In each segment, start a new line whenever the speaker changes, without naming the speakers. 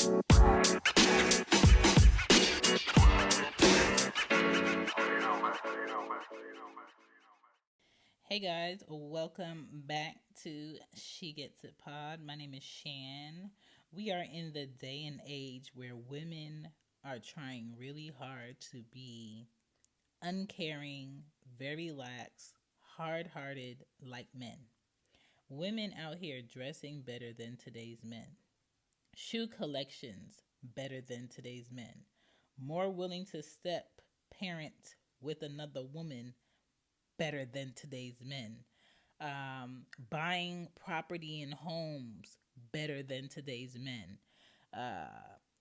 Hey guys, welcome back to Shegetsitpod. My name is Shan. We are in the day and age where women are trying really hard to be uncaring, very lax, hard hearted like men. Women out here dressing better than today's men, shoe collections better than today's men, more willing to step parent with another woman better than today's men, buying property and homes better than today's men,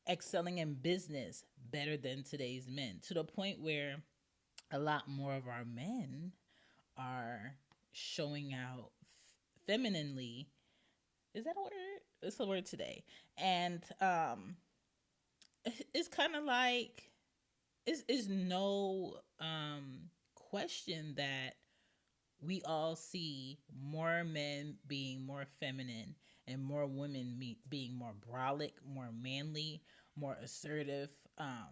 excelling in business better than today's men, to the point where a lot more of our men are showing out femininely. Is that a word? It's a word today. And it's kind of like it's no question that we all see more men being more feminine and more women being more brolic, more manly, more assertive, uh,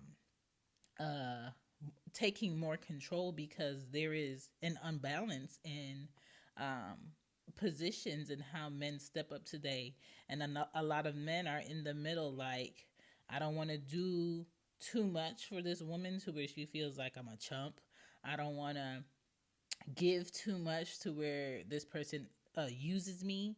taking more control because there is an unbalance in um, positions and how men step up today. And a lot of men are in the middle, like, I don't want to do too much for this woman to where she feels like I'm a chump. I don't want to give too much to where this person uses me.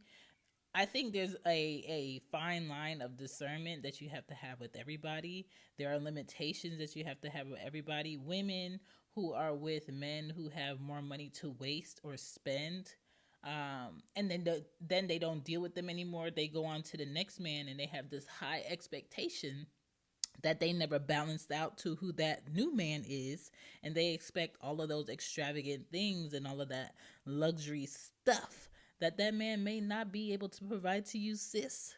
I think there's a fine line of discernment that you have to have with everybody. There are limitations that you have to have with everybody. Women who are with men who have more money to waste or spend, and then they don't deal with them anymore. They go on to the next man, and they have this high expectation that they never balanced out to who that new man is, and they expect all of those extravagant things and all of that luxury stuff that man may not be able to provide to you, sis.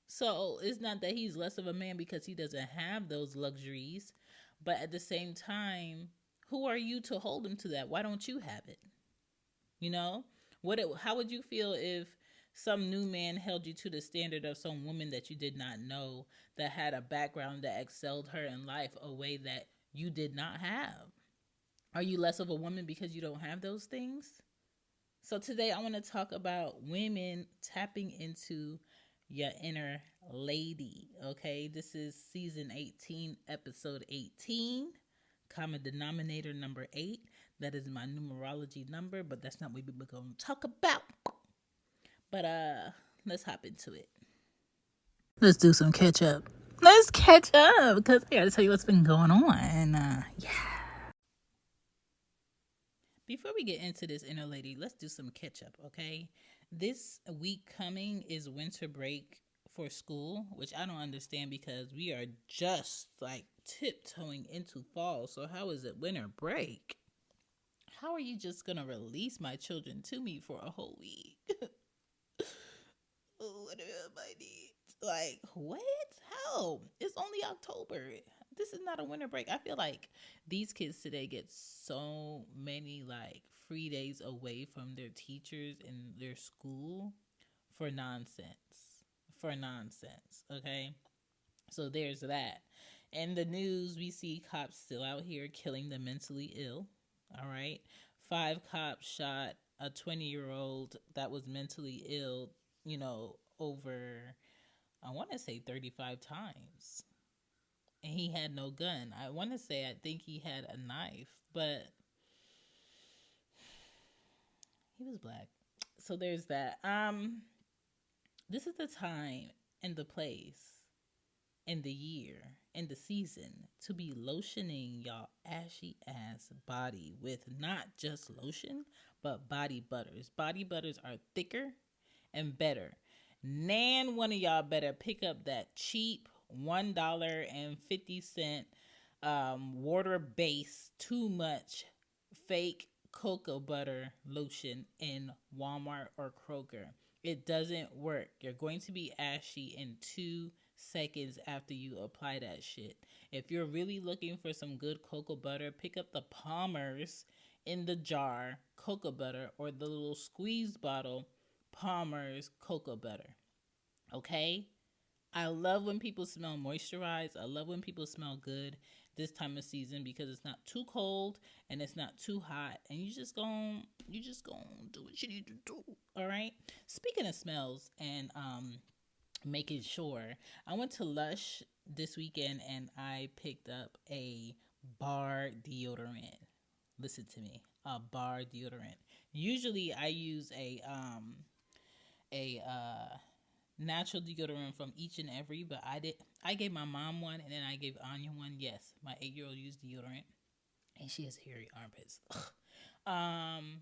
So it's not that he's less of a man because he doesn't have those luxuries, but at the same time, who are you to hold him to that? Why don't you have it? You know, how would you feel if some new man held you to the standard of some woman that you did not know, that had a background that excelled her in life a way that you did not have? Are you less of a woman because you don't have those things? So today I want to talk about women tapping into your inner lady. Okay, this is season 18, episode 18, common denominator number 8. That is my numerology number, but that's not what we're going to talk about. But let's hop into it. Let's do some catch up. Let's catch up because I got to tell you what's been going on. Yeah. Before we get into this inner lady, let's do some catch up, okay? This week coming is winter break for school, which I don't understand because we are just like tiptoeing into fall. So how is it winter break? How are you just gonna release my children to me for a whole week? What am I need? Like, what? How? It's only October. This is not a winter break. I feel like these kids today get so many like free days away from their teachers and their school for nonsense. For nonsense. Okay. So there's that. In the news, we see cops still out here killing the mentally ill. All right. 5 cops shot a 20-year-old that was mentally ill, over, I want to say 35 times. And he had no gun. I think he had a knife, but he was black. So there's that. This is the time and the place and the year and the season to be lotioning y'all ashy ass body with not just lotion, but body butters. Body butters are thicker and better. Nan, one of y'all better pick up that cheap $1.50 water based too much fake cocoa butter lotion in Walmart or Kroger. It doesn't work. You're going to be ashy in 2 seconds after you apply that shit. If you're really looking for some good cocoa butter, pick up the Palmer's in the jar cocoa butter or the little squeeze bottle Palmer's cocoa butter. Okay? I love when people smell moisturized. I love when people smell good this time of season because it's not too cold and it's not too hot, and you just going to do what you need to do. All right. Speaking of smells and making sure, I went to Lush this weekend and I picked up a bar deodorant. Listen to me, a bar deodorant. Usually I use a natural deodorant from each and every, but I gave my mom one and then I gave Anya one. Yes, my 8-year-old used deodorant and she has hairy armpits. um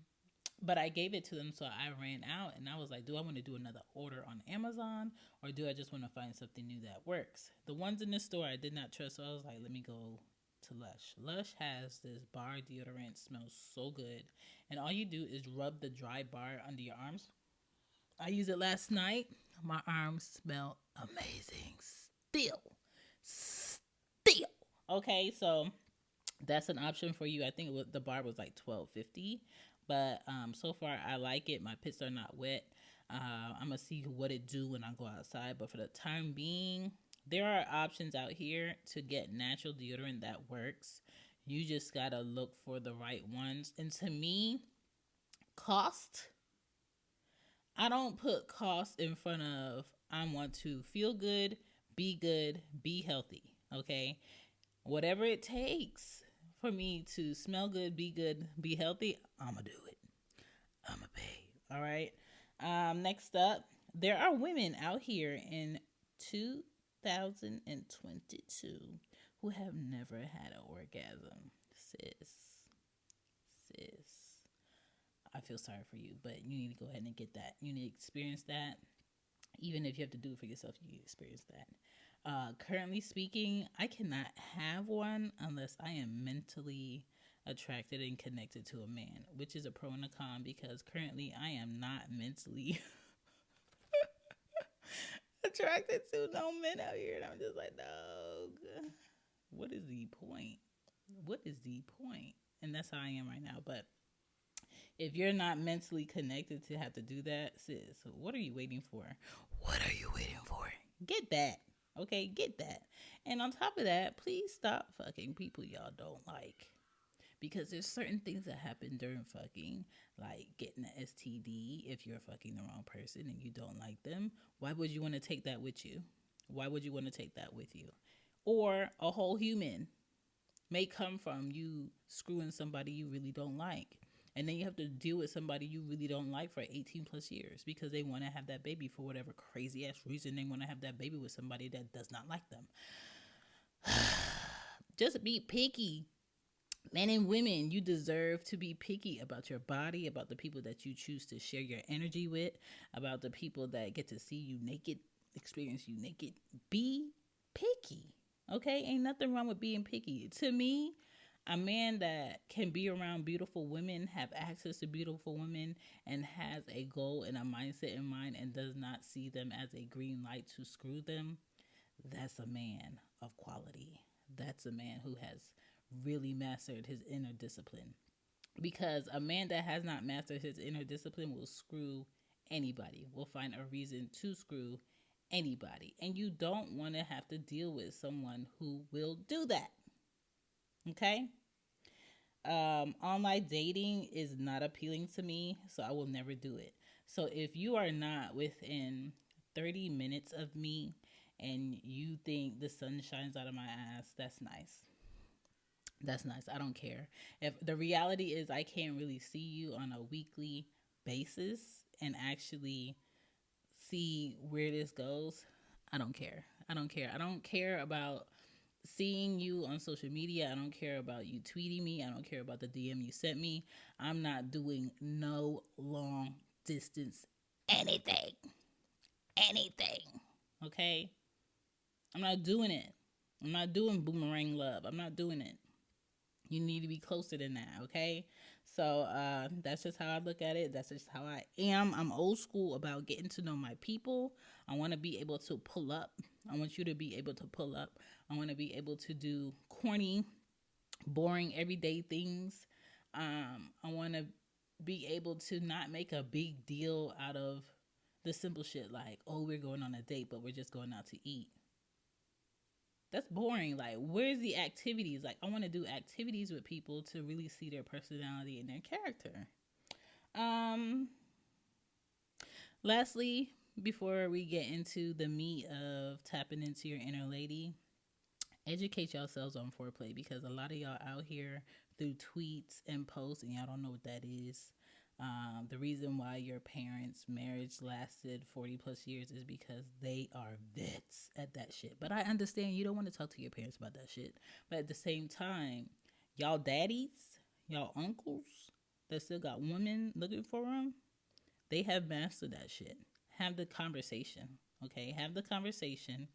but I gave it to them, so I ran out and I was like, do I want to do another order on Amazon or do I just want to find something new that works? The ones in the store I did not trust, so I was like, let me go to Lush. Lush has this bar deodorant, smells so good, and all you do is rub the dry bar under your arms. I used it last night. My arms smell amazing. Still. Okay, so that's an option for you. I think the bar was like $12.50, but so far I like it. My pits are not wet. I'm gonna see what it do when I go outside, but for the time being, there are options out here to get natural deodorant that works. You just gotta look for the right ones. And to me, cost, I don't put cost in front of I want to feel good, be healthy. Okay. Whatever it takes for me to smell good, be healthy, I'ma do it. I'ma pay. All right. Next up, there are women out here in 2022 who have never had an orgasm. Sis, I feel sorry for you, but you need to go ahead and get that. You need to experience that. Even if you have to do it for yourself, you experience that. Currently speaking, I cannot have one unless I am mentally attracted and connected to a man, which is a pro and a con because currently I am not mentally attracted to no men out here. And I'm just like, dog, what is the point? What is the point? And that's how I am right now. But if you're not mentally connected to have to do that, sis, what are you waiting for? What are you waiting for? Get that. Okay, get that. And on top of that, please stop fucking people y'all don't like. Because there's certain things that happen during fucking, like getting an STD if you're fucking the wrong person and you don't like them. Why would you want to take that with you? Why would you want to take that with you? Or a whole human may come from you screwing somebody you really don't like. And then you have to deal with somebody you really don't like for 18 plus years because they want to have that baby for whatever crazy ass reason they want to have that baby with somebody that does not like them. Just be picky. Men and women, you deserve to be picky about your body, about the people that you choose to share your energy with, about the people that get to see you naked, experience you naked. Be picky. Okay? Ain't nothing wrong with being picky. To me, a man that can be around beautiful women, have access to beautiful women, and has a goal and a mindset in mind and does not see them as a green light to screw them, that's a man of quality. That's a man who has really mastered his inner discipline. Because a man that has not mastered his inner discipline will screw anybody, will find a reason to screw anybody. And you don't want to have to deal with someone who will do that. Okay? Online dating is not appealing to me, so I will never do it. So if you are not within 30 minutes of me and you think the sun shines out of my ass, that's nice. That's nice. I don't care. If the reality is I can't really see you on a weekly basis and actually see where this goes, I don't care. I don't care. I don't care about seeing you on social media. I don't care about you tweeting me. I don't care about the DM you sent me. I'm not doing no long distance anything. Anything. Okay? I'm not doing it. I'm not doing boomerang love. I'm not doing it. You need to be closer than that, okay? So that's just how I look at it. That's just how I am. I'm old school about getting to know my people. I want to be able to pull up. I want you to be able to pull up. I want to be able to do corny, boring, everyday things. I want to be able to not make a big deal out of The simple shit like, oh, we're going on a date, but we're just going out to eat. That's boring. Like, where's the activities? Like, I want to do activities with people to really see their personality and their character. Um, Lastly, before we get into the meat of tapping into your inner lady, educate yourselves on foreplay, because a lot of y'all out here through tweets and posts and y'all don't know what that is. The reason why your parents' marriage lasted 40 plus years is because they are vets at that shit. But I understand you don't want to talk to your parents about that shit. But at the same time, y'all daddies, y'all uncles that still got women looking for them, they have mastered that shit. Have the conversation, okay? Have the conversation.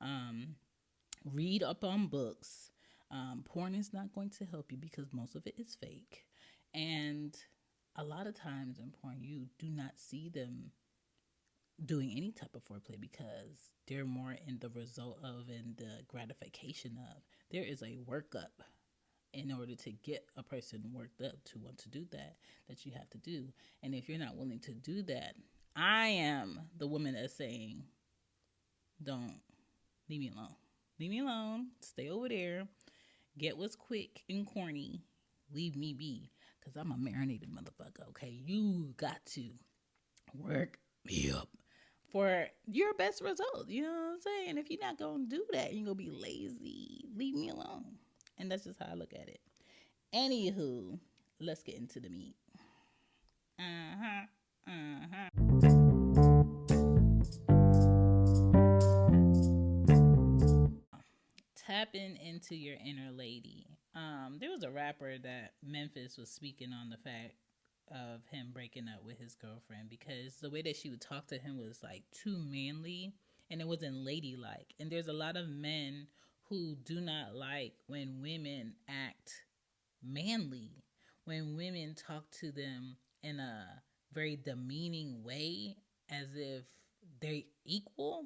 Um, Read up on books. Porn is not going to help you because most of it is fake. And a lot of times in porn, you do not see them doing any type of foreplay because they're more in the result of and the gratification of. There is a workup in order to get a person worked up to want to do that you have to do. And if you're not willing to do that, I am the woman that's saying, don't, leave me alone. Leave me alone. Stay over there. Get what's quick and corny. Leave me be. Because I'm a marinated motherfucker, okay? You got to work me up for your best result. You know what I'm saying? If you're not going to do that, you're going to be lazy. Leave me alone. And that's just how I look at it. Anywho, let's get into the meat. Tapping into your inner lady. There was a rapper that Memphis was speaking on the fact of him breaking up with his girlfriend because the way that she would talk to him was like too manly and it wasn't ladylike. And there's a lot of men who do not like when women act manly, when women talk to them in a very demeaning way as if they're equal.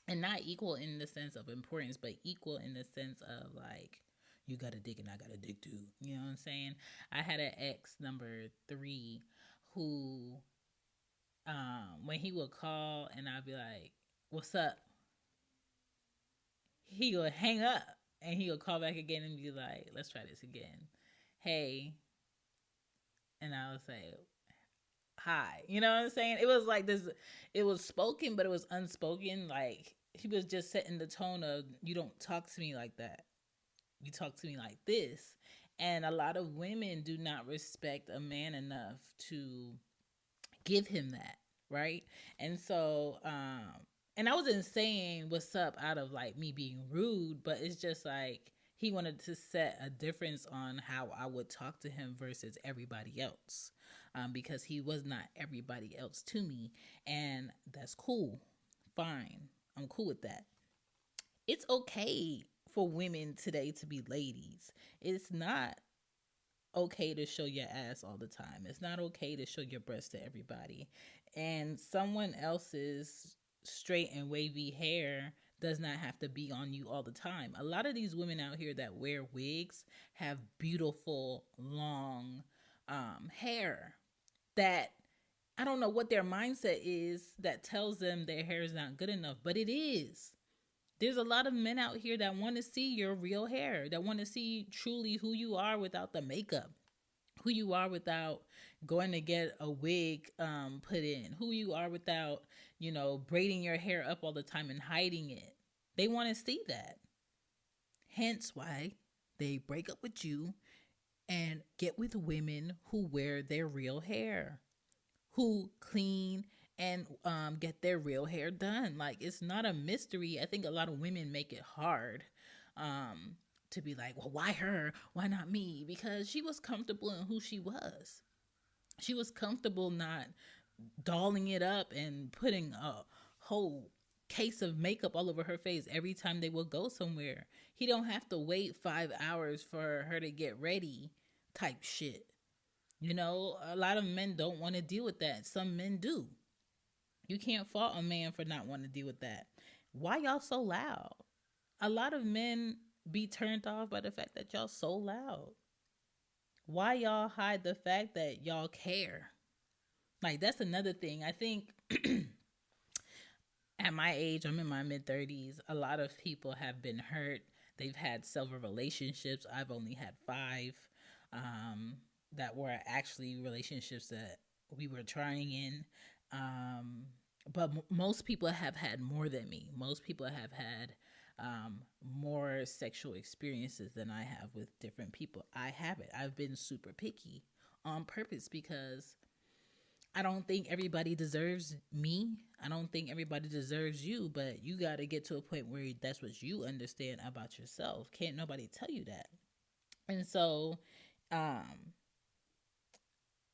And not equal in the sense of importance, but equal in the sense of like, you got a dick and I got a dick too. You know what I'm saying? I had an ex number 3 who, when he would call and I'd be like, what's up? He would hang up and he would call back again and be like, let's try this again. Hey. And I would say, hi. You know what I'm saying? It was like this, it was spoken, but it was unspoken. Like, he was just setting the tone of, you don't talk to me like that. You talk to me like this. And a lot of women do not respect a man enough to give him that, right? And so, and I wasn't saying what's up out of like me being rude, but it's just like he wanted to set a difference on how I would talk to him versus everybody else. Because he was not everybody else to me. And that's cool. Fine. I'm cool with that. It's okay for women today to be ladies. It's not okay to show your ass all the time. It's not okay to show your breasts to everybody. And someone else's straight and wavy hair does not have to be on you all the time. A lot of these women out here that wear wigs have beautiful, long hair that I don't know what their mindset is that tells them their hair is not good enough, but it is. There's a lot of men out here that want to see your real hair, that want to see truly who you are without the makeup, who you are without going to get a wig put in, who you are without, braiding your hair up all the time and hiding it. They want to see that. Hence why they break up with you and get with women who wear their real hair, who clean and get their real hair done. Like, it's not a mystery. I think a lot of women make it hard to be like, well, why her? Why not me? Because she was comfortable in who she was. She was comfortable not dolling it up and putting a whole case of makeup all over her face every time they will go somewhere. He don't have to wait 5 hours for her to get ready type shit. A lot of men don't want to deal with that. Some men do. You can't fault a man for not wanting to deal with that. Why y'all so loud? A lot of men be turned off by the fact that y'all so loud. Why y'all hide the fact that y'all care? Like, that's another thing. I think At my age, I'm in my mid 30s. A lot of people have been hurt. They've had several relationships. I've only had five um, that were actually relationships that we were trying in. Um, but most people have had more than me. Most people have had more sexual experiences than I have with different people. I haven't. I've been super picky on purpose because I don't think everybody deserves me. I don't think everybody deserves you, but you got to get to a point where that's what you understand about yourself. Can't nobody tell you that. And so, um,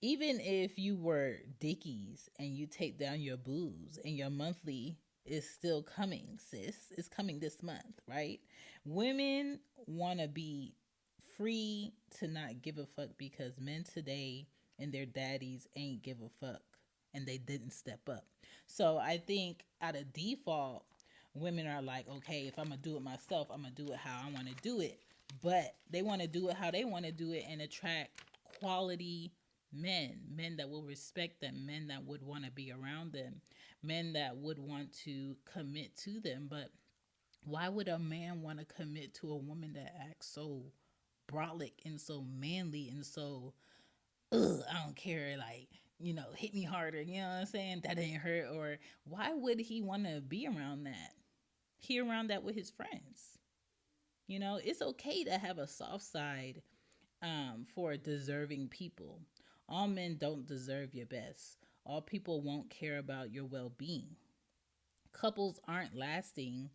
even if you were Dickies and you take down your booze and your monthly is still coming, sis, it's coming this month, right? Women want to be free to not give a fuck because men today and their daddies ain't give a fuck and they didn't step up. So I think out of default, women are like, okay, if I'm gonna do it myself, I'm gonna do it how I want to do it. But they want to do it how they want to do it and attract quality men that will respect them, men that would want to be around them, men that would want to commit to them. But why would a man want to commit to a woman that acts so brolic and so manly and so, I don't care, like, hit me harder, you know what I'm saying? That ain't hurt. Or why would he want to be around that? He around that with his friends. It's okay to have a soft side for deserving people. All men don't deserve your best. All people won't care about your well being. Couples aren't lasting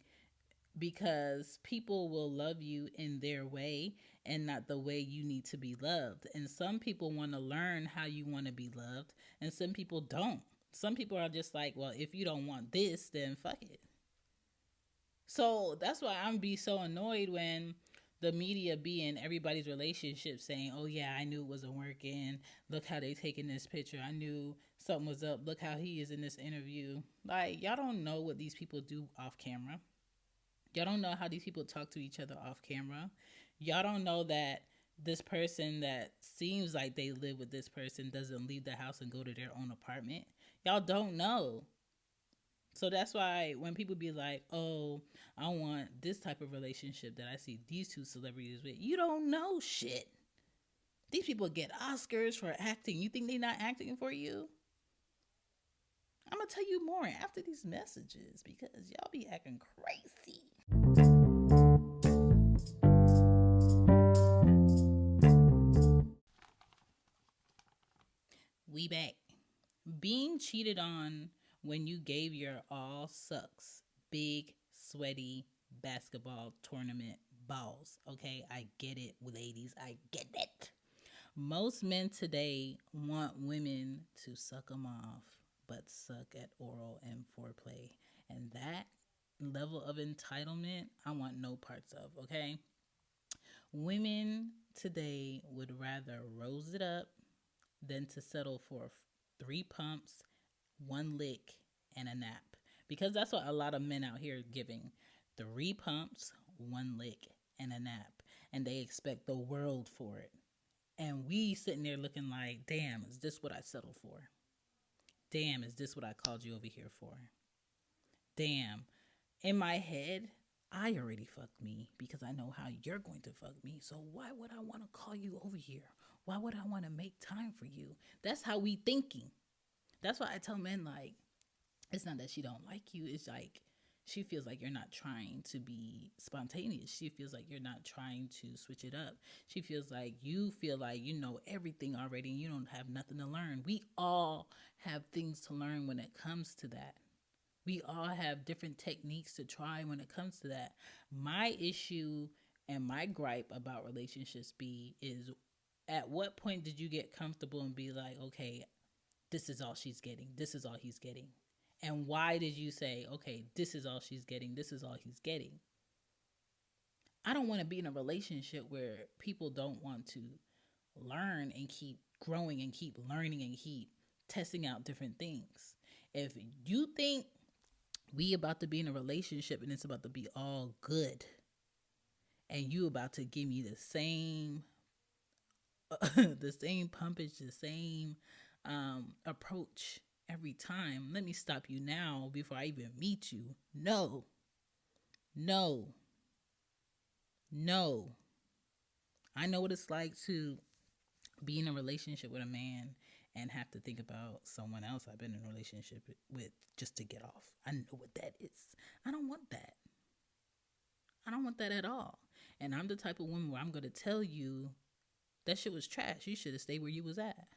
because people will love you in their way and not the way you need to be loved. And some people want to learn how you want to be loved, and some people don't. Some people are just like, well, if you don't want this, then fuck it. So that's why I'm be so annoyed when the media be in everybody's relationship saying, oh yeah, I knew it wasn't working. Look how they taking this picture. I knew something was up. Look how he is in this interview. Like, y'all don't know what these people do off camera. Y'all don't know how these people talk to each other off camera. Y'all don't know that this person that seems like they live with this person doesn't leave the house and go to their own apartment. Y'all don't know. So that's why when people be like, oh, I want this type of relationship that I see these two celebrities with, you don't know shit. These people get Oscars for acting. You think they not acting for you? I'm going to tell you more after these messages because y'all be acting crazy. We back. Being cheated on when you gave your all sucks. Big, sweaty basketball tournament balls. Okay, I get it, ladies. I get it. Most men today want women to suck them off, but suck at oral and foreplay. And that level of entitlement, I want no parts of, okay? Women today would rather rose it up than to settle for 3 pumps, one lick, and a nap. Because that's what a lot of men out here are giving. 3 pumps, one lick, and a nap. And they expect the world for it. And we sitting there looking like, damn, is this what I settled for? Damn, is this what I called you over here for? Damn. In my head, I already fucked me because I know how you're going to fuck me. So why would I want to call you over here? Why would I want to make time for you? That's how we thinking. That's why I tell men, like, it's not that she don't like you. It's like she feels like you're not trying to be spontaneous. She feels like you're not trying to switch it up. She feels like you feel like you know everything already and you don't have nothing to learn. We all have things to learn when it comes to that. We all have different techniques to try when it comes to that. My issue and my gripe about relationships is at what point did you get comfortable and be like, okay, this is all she's getting. This is all he's getting. And why did you say, okay, this is all she's getting. This is all he's getting. I don't want to be in a relationship where people don't want to learn and keep growing and keep learning and keep testing out different things. If you think we about to be in a relationship and it's about to be all good and you about to give me the same the same pumpage, the same approach every time. Let me stop you now before I even meet you. No, no, no. I know what it's like to be in a relationship with a man and have to think about someone else I've been in a relationship with just to get off. I know what that is. I don't want that. I don't want that at all. And I'm the type of woman where I'm going to tell you that shit was trash. You should have stayed where you was at.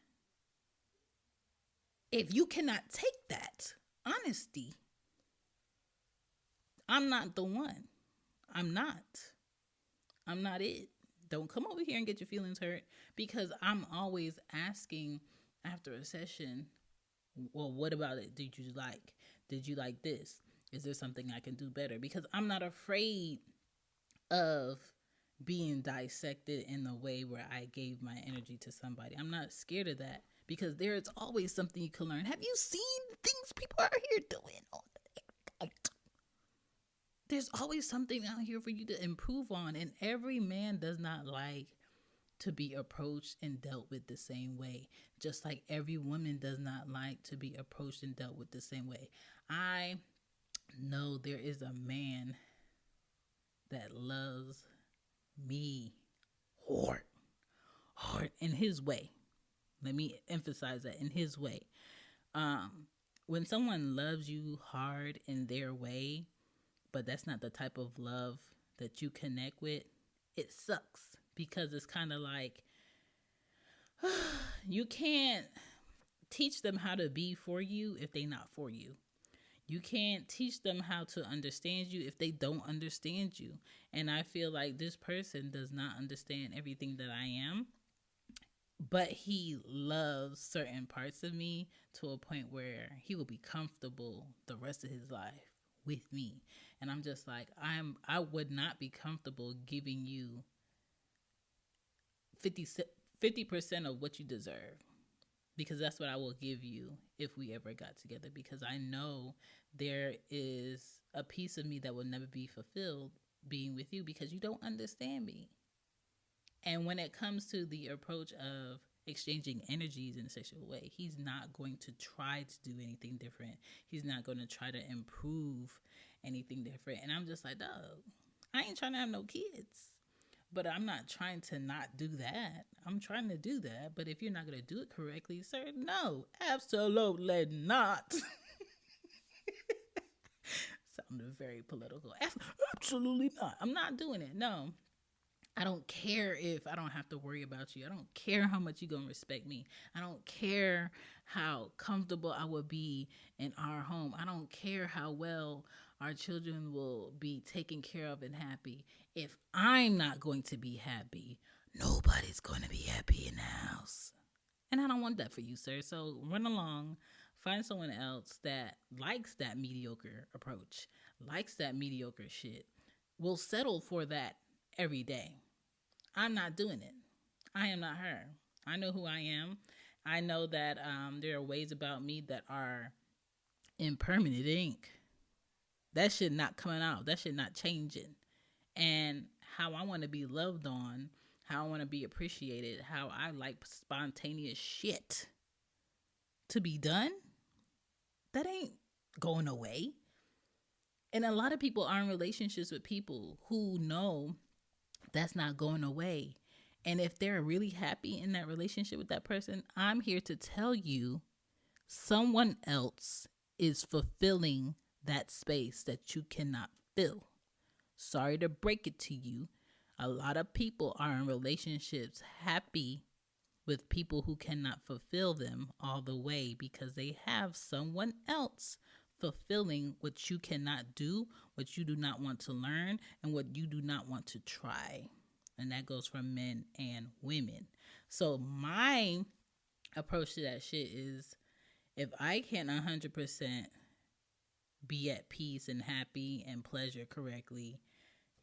If you cannot take that honesty, I'm not the one. I'm not. I'm not it. Don't come over here and get your feelings hurt, because I'm always asking after a session, well, what about it? Did you like? Did you like this? Is there something I can do better? Because I'm not afraid of being dissected in the way where I gave my energy to somebody. I'm not scared of that, because there is always something you can learn. Have you seen things people are here doing? There's always something out here for you to improve on. And every man does not like to be approached and dealt with the same way. Just like every woman does not like to be approached and dealt with the same way. I know there is a man that loves me hard in his way. Let me emphasize that, in his way. When someone loves you hard in their way, but that's not the type of love that you connect with, it sucks, because it's kind of like you can't teach them how to be for you if they're not for you. You can't teach them how to understand you if they don't understand you. And I feel like this person does not understand everything that I am, but he loves certain parts of me to a point where he will be comfortable the rest of his life with me. And I'm just like, I would not be comfortable giving you 50% of what you deserve, because that's what I will give you if we ever got together, because I know there is a piece of me that will never be fulfilled being with you, because you don't understand me. And when it comes to the approach of exchanging energies in a sexual way, he's not going to try to do anything different. He's not going to try to improve anything different. And I'm just like, dog, I ain't trying to have no kids, but I'm not trying to not do that. I'm trying to do that. But if you're not going to do it correctly, sir, no, absolutely not. Sounded very political. Absolutely not. I'm not doing it. No. I don't care if I don't have to worry about you. I don't care how much you're going to respect me. I don't care how comfortable I will be in our home. I don't care how well our children will be taken care of and happy. If I'm not going to be happy, nobody's going to be happy in the house. And I don't want that for you, sir. So run along, find someone else that likes that mediocre approach, likes that mediocre shit, will settle for that every day. I'm not doing it. I am not her. I know who I am. I know that there are ways about me that are in permanent ink. That shit not coming out. That shit not changing. And how I want to be loved on, how I want to be appreciated, how I like spontaneous shit to be done, that ain't going away. And a lot of people are in relationships with people who know that's not going away. And if they're really happy in that relationship with that person, I'm here to tell you someone else is fulfilling that space that you cannot fill. Sorry to break it to you. A lot of people are in relationships happy with people who cannot fulfill them all the way, because they have someone else fulfilling what you cannot do, what you do not want to learn, and what you do not want to try. And that goes for men and women. So my approach to that shit is, if I can't 100% be at peace and happy and pleasure correctly,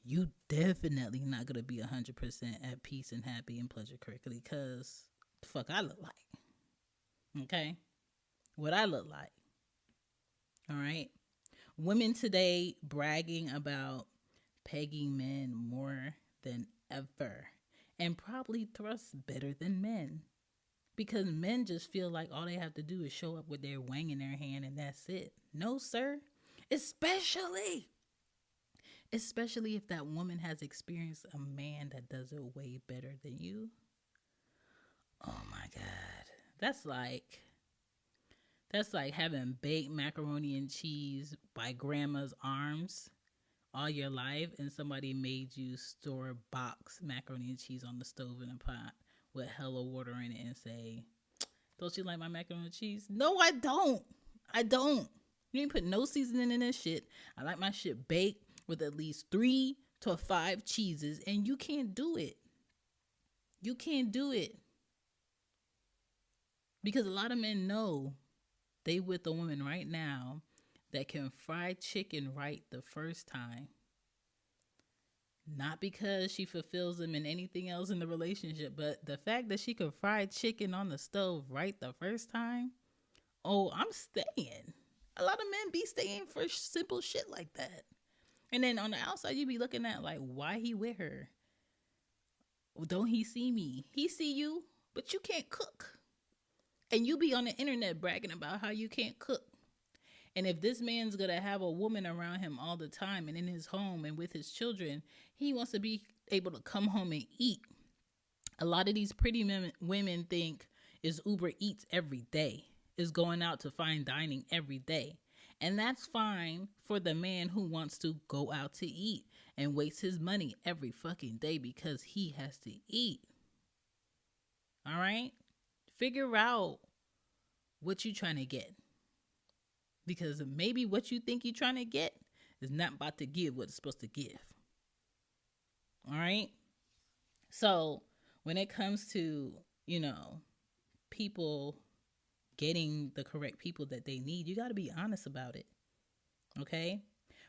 you definitely not going to be 100% at peace and happy and pleasure correctly, because the fuck I look like. Okay? What I look like. All right? Women today bragging about pegging men more than ever, and probably thrust better than men. Because men just feel like all they have to do is show up with their wang in their hand and that's it. No, sir. Especially especially if that woman has experienced a man that does it way better than you. Oh my god. That's like that's like having baked macaroni and cheese by grandma's arms all your life and somebody made you store box macaroni and cheese on the stove in a pot with hella water in it and say, "Don't you like my macaroni and cheese?" No, I don't. I don't. You ain't put no seasoning in this shit. I like my shit baked with at least 3 to 5 cheeses, and you can't do it. You can't do it. Because a lot of men know they with a woman right now that can fry chicken right the first time. Not because she fulfills them in anything else in the relationship, but the fact that she could fry chicken on the stove right the first time. Oh, I'm staying. A lot of men be staying for simple shit like that. And then on the outside, you be looking at like, why he with her? Don't he see me? He see you, but you can't cook. And you be on the internet bragging about how you can't cook. And if this man's going to have a woman around him all the time and in his home and with his children, he wants to be able to come home and eat. A lot of these pretty women think is Uber Eats every day, is going out to fine dining every day. And that's fine for the man who wants to go out to eat and waste his money every fucking day because he has to eat. All right? Figure out what you're trying to get. Because maybe what you think you're trying to get is not about to give what it's supposed to give. All right? So when it comes to, people getting the correct people that they need, you got to be honest about it. Okay?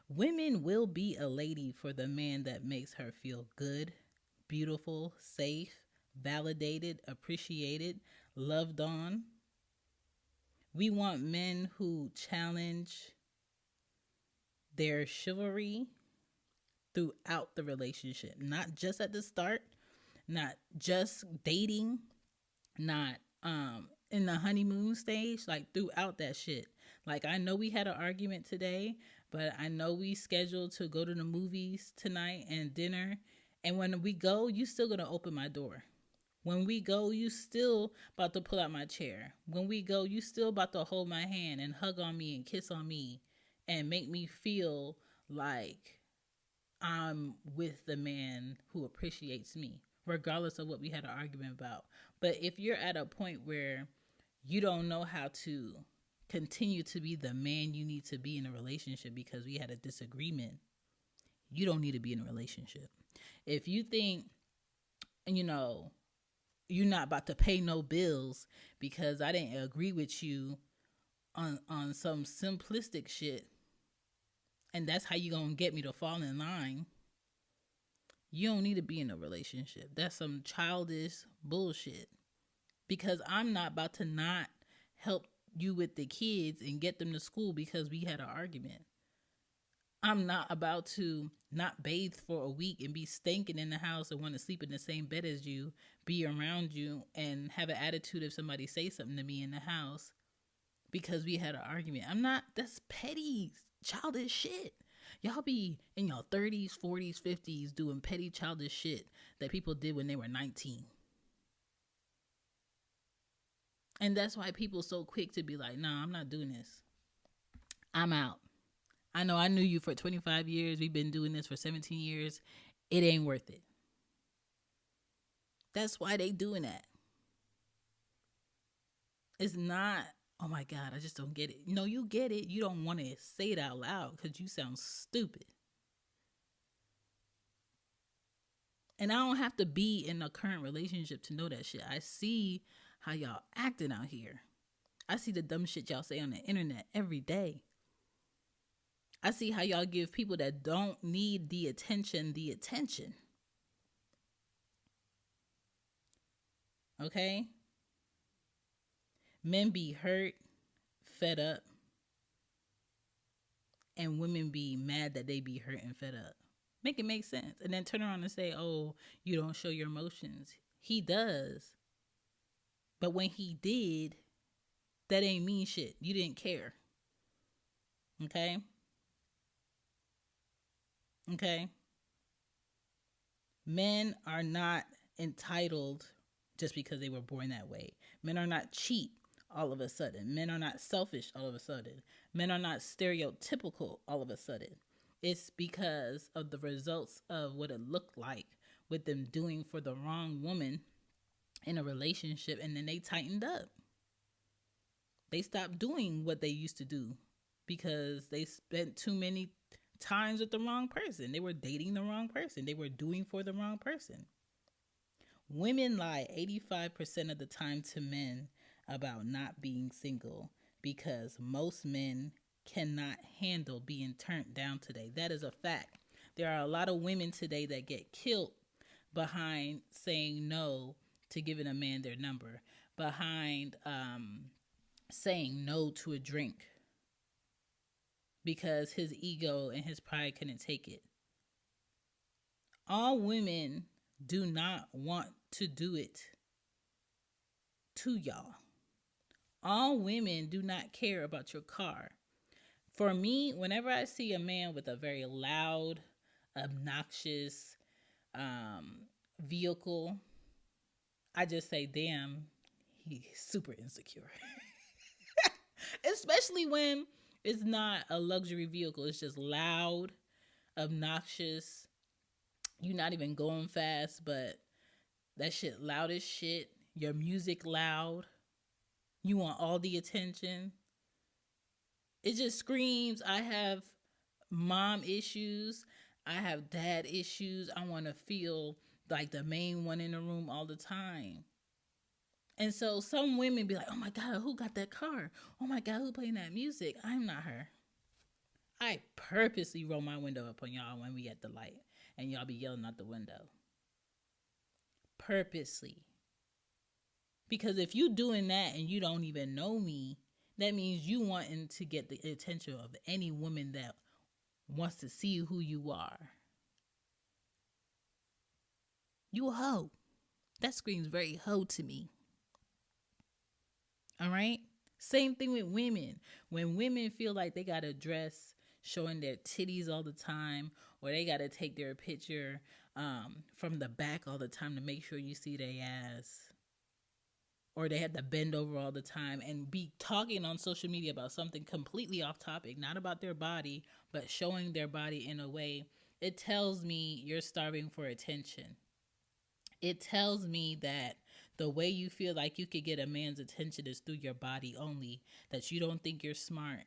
Women will be a lady for the man that makes her feel good, beautiful, safe, validated, appreciated, loved on. We want men who challenge their chivalry throughout the relationship, not just at the start, not just dating, not in the honeymoon stage, like throughout that shit. Like, I know we had an argument today, but I know we scheduled to go to the movies tonight and dinner. And when we go, you still gonna open my door. When we go, you still about to pull out my chair. When we go, you still about to hold my hand and hug on me and kiss on me and make me feel like I'm with the man who appreciates me, regardless of what we had an argument about. But if you're at a point where you don't know how to continue to be the man you need to be in a relationship because we had a disagreement, you don't need to be in a relationship. If you think, you're not about to pay no bills because I didn't agree with you on some simplistic shit, and that's how you gonna get me to fall in line, you don't need to be in a relationship. That's some childish bullshit. Because I'm not about to not help you with the kids and get them to school because we had an argument. I'm not about to not bathe for a week and be stinking in the house and want to sleep in the same bed as you, be around you, and have an attitude if somebody say something to me in the house because we had an argument. I'm not. That's petty, childish shit. Y'all be in your 30s, 40s, 50s doing petty, childish shit that people did when they were 19. And that's why people so quick to be like, nah, I'm not doing this. I'm out. I know I knew you for 25 years. We've been doing this for 17 years. It ain't worth it. That's why they doing that. It's not, oh my God, I just don't get it. No, you get it. You don't want to say it out loud because you sound stupid. And I don't have to be in a current relationship to know that shit. I see how y'all acting out here. I see the dumb shit y'all say on the internet every day. I see how y'all give people that don't need the attention. Okay? Men be hurt, fed up, and women be mad that they be hurt and fed up. Make it make sense. And then turn around and say, oh, you don't show your emotions. He does. But when he did, that ain't mean shit. You didn't care. Okay? Okay? Men are not entitled just because they were born that way. Men are not cheap all of a sudden. Men are not selfish all of a sudden. Men are not stereotypical all of a sudden. It's because of the results of what it looked like with them doing for the wrong woman in a relationship, and then they tightened up. They stopped doing what they used to do because they spent too many times with the wrong person. They were dating the wrong person. They were doing for the wrong person. Women lie 85% of the time to men about not being single because most men cannot handle being turned down today. That is a fact. There are a lot of women today that get killed behind saying no to giving a man their number, behind saying no to a drink because his ego and his pride couldn't take it. All women do not want to do it to y'all. All women do not care about your car. For me, whenever I see a man with a very loud, obnoxious vehicle, I just say, damn, he's super insecure. Especially when it's not a luxury vehicle. It's just loud, obnoxious. You're not even going fast, but that shit loud as shit. Your music loud. You want all the attention. It just screams, I have mom issues. I have dad issues. I want to feel like the main one in the room all the time. And so some women be like, oh my God, who got that car? Oh my God, who playing that music? I'm not her. I purposely roll my window up on y'all when we at the light and y'all be yelling out the window. Purposely. Because if you doing that and you don't even know me, that means you wanting to get the attention of any woman that wants to see who you are. You a hoe. That screams very hoe to me. All right? Same thing with women. When women feel like they got to dress showing their titties all the time, or they got to take their picture from the back all the time to make sure you see their ass, or they have to bend over all the time and be talking on social media about something completely off topic, not about their body, but showing their body in a way, it tells me you're starving for attention. It tells me that the way you feel like you could get a man's attention is through your body only, that you don't think you're smart,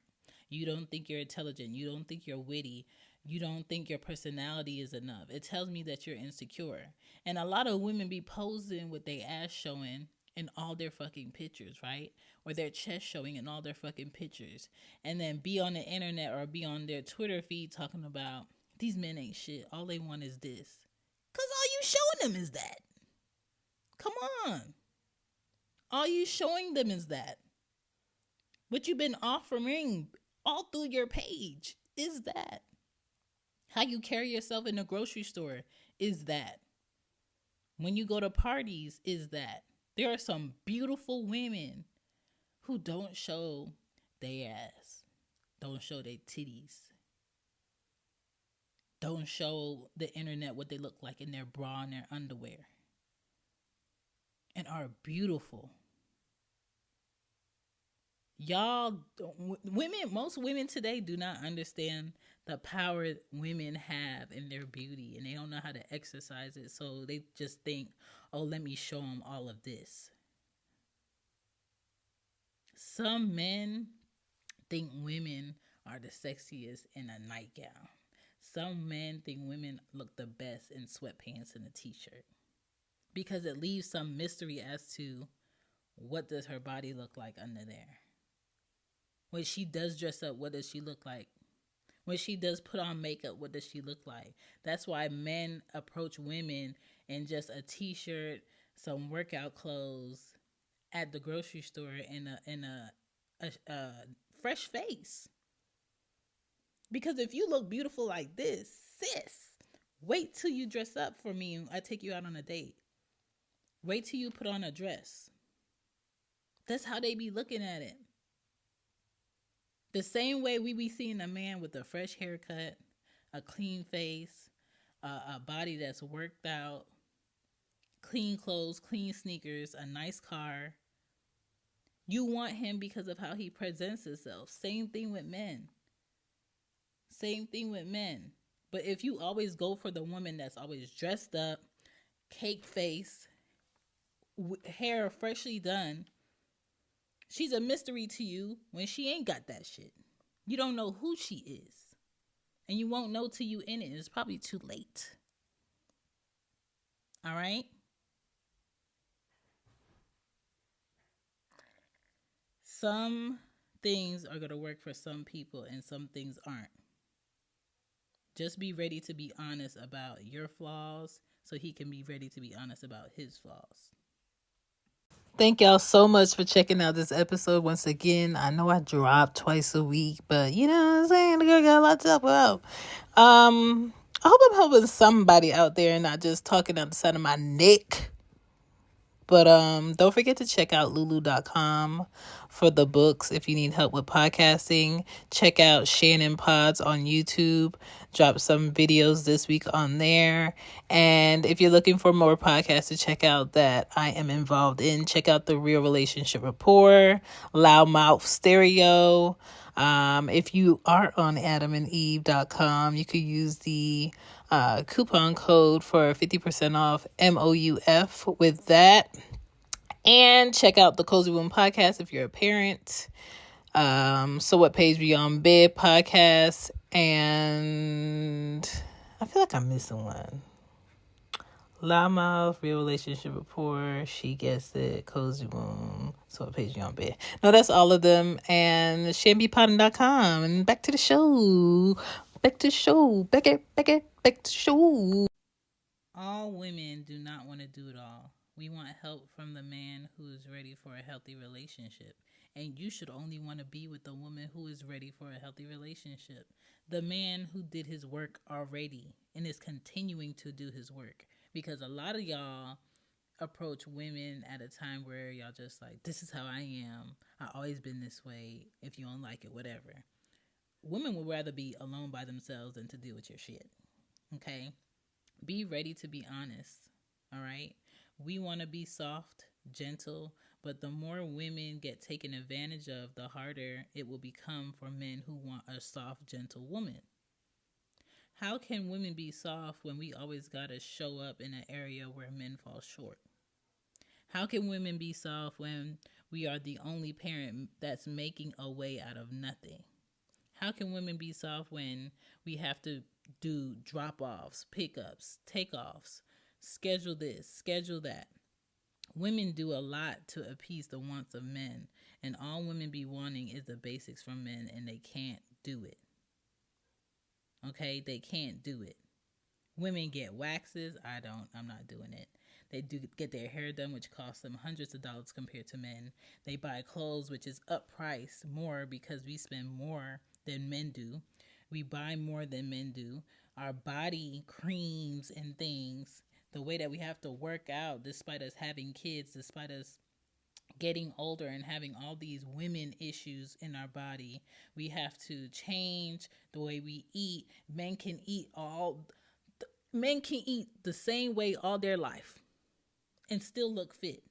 you don't think you're intelligent, you don't think you're witty, you don't think your personality is enough. It tells me that you're insecure. And a lot of women be posing with their ass showing in all their fucking pictures, right? Or their chest showing in all their fucking pictures. And then be on the internet or be on their Twitter feed talking about, these men ain't shit. All they want is this. Because all you showing them is that. Come on. All you showing them is that. What you've been offering all through your page is that. How you carry yourself in the grocery store is that. When you go to parties is that. There are some beautiful women who don't show their ass, don't show their titties, don't show the internet what they look like in their bra and their underwear, and are beautiful. Y'all, most women today do not understand the power women have in their beauty, and they don't know how to exercise it. So they just think, oh, let me show them all of this. Some men think women are the sexiest in a nightgown. Some men think women look the best in sweatpants and a t-shirt, because it leaves some mystery as to what does her body look like under there. When she does dress up, what does she look like? When she does put on makeup, what does she look like? That's why men approach women in just a t-shirt, some workout clothes at the grocery store in a fresh face. Because if you look beautiful like this, sis, wait till you dress up for me and I take you out on a date. Wait till you put on a dress. That's how they be looking at it. The same way we be seeing a man with a fresh haircut, a clean face, a body that's worked out, clean clothes, clean sneakers, a nice car. You want him because of how he presents himself. Same thing with men. Same thing with men. But if you always go for the woman that's always dressed up, cake face, hair freshly done, she's a mystery to you when she ain't got that shit. You don't know who she is. And you won't know till you in it. It's probably too late. All right? Some things are going to work for some people and some things aren't. Just be ready to be honest about your flaws so he can be ready to be honest about his flaws. Thank y'all so much for checking out this episode once again. I know I drop twice a week, but you know what I'm saying? The girl got a lot to talk about. I hope I'm helping somebody out there and not just talking out the side of my neck. But don't forget to check out Yooooooo.com for the books if you need help with podcasting. Check out Shannon Pods on YouTube. Drop some videos this week on there. And if you're looking for more podcasts to check out that I am involved in, check out The Real Relationship Rapport, Loudmouth Stereo. If you are on adamandeve.com, you could use the coupon code for 50% off MOUF with that. And check out the Cozy Womb podcast if you're a parent. So What Pays Beyond Bed podcast. And I feel like I'm missing one. Loudmouth, Real Relationship Rapport, She Gets It, Cozy Womb, So What Pays Beyond Bed. No, that's all of them. And shambipodden.com. And back to the show. Back to the show. Back to the show. All women do not want to do it all. We want help from the man who is ready for a healthy relationship. And you should only want to be with the woman who is ready for a healthy relationship. The man who did his work already and is continuing to do his work. Because a lot of y'all approach women at a time where y'all just like, this is how I am. I've always been this way. If you don't like it, whatever. Women would rather be alone by themselves than to deal with your shit. Okay? Be ready to be honest. All right? We want to be soft, gentle, but the more women get taken advantage of, the harder it will become for men who want a soft, gentle woman. How can women be soft when we always got to show up in an area where men fall short? How can women be soft when we are the only parent that's making a way out of nothing? How can women be soft when we have to do drop-offs, pickups, takeoffs, schedule this, schedule that? Women do a lot to appease the wants of men, and all women be wanting is the basics from men, and they can't do it. Okay, they can't do it. Women get waxes. I'm not doing it. They do get their hair done, which costs them hundreds of dollars compared to men. They buy clothes, which is up price more because we spend more than men do. We buy more than men do. Our body creams and things, the way that we have to work out despite us having kids, despite us getting older and having all these women issues in our body, we have to change the way we eat. Men can eat the same way all their life and still look fit.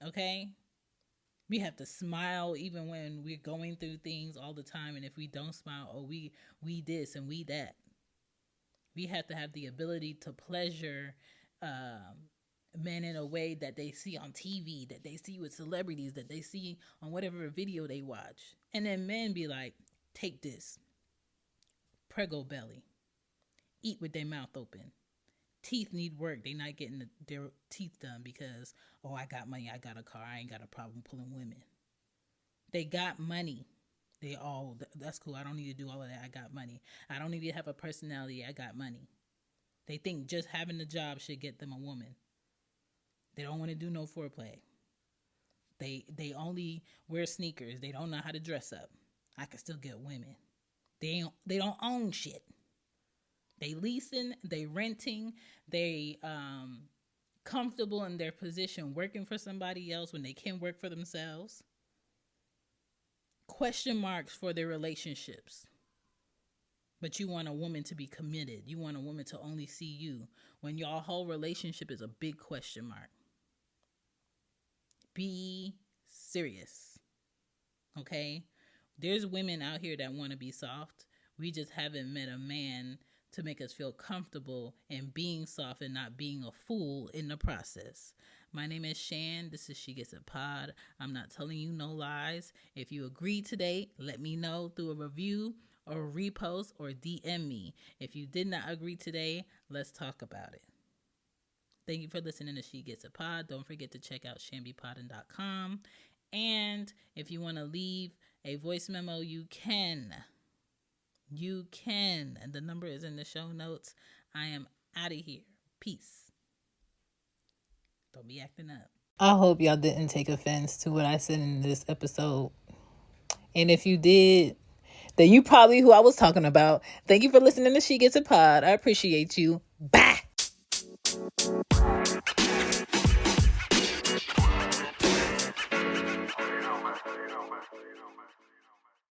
Okay? We have to smile even when we're going through things all the time, and if we don't smile, we this and we that. We have to have the ability to pleasure men in a way that they see on TV, that they see with celebrities, that they see on whatever video they watch. And then men be like, take this. Prego belly. Eat with their mouth open. Teeth need work. They not getting their teeth done because, I got money, I got a car, I ain't got a problem pulling women. They got money. That's cool. I don't need to do all of that. I got money. I don't need to have a personality. I got money. They think just having a job should get them a woman. They don't want to do no foreplay. They only wear sneakers. They don't know how to dress up. I can still get women. They don't own shit. They leasing, they renting, they comfortable in their position working for somebody else when they can work for themselves. Question marks for their relationships. But you want a woman to be committed. You want a woman to only see you when your whole relationship is a big question mark. Be serious. Okay? There's women out here that want to be soft. We just haven't met a man to make us feel comfortable in being soft and not being a fool in the process. My name is Shan. This is Shegetsitpod. I'm not telling you no lies. If you agree today, let me know through a review or repost or DM me. If you did not agree today, let's talk about it. Thank you for listening to Shegetsitpod. Don't forget to check out shanbypodding.com. And if you want to leave a voice memo, you can. You can. And the number is in the show notes. I am out of here. Peace. Don't be acting up. I hope y'all didn't take offense to what I said in this episode. And if you did, then you probably who I was talking about. Thank you for listening to Shegetsitpod. I appreciate you. Bye.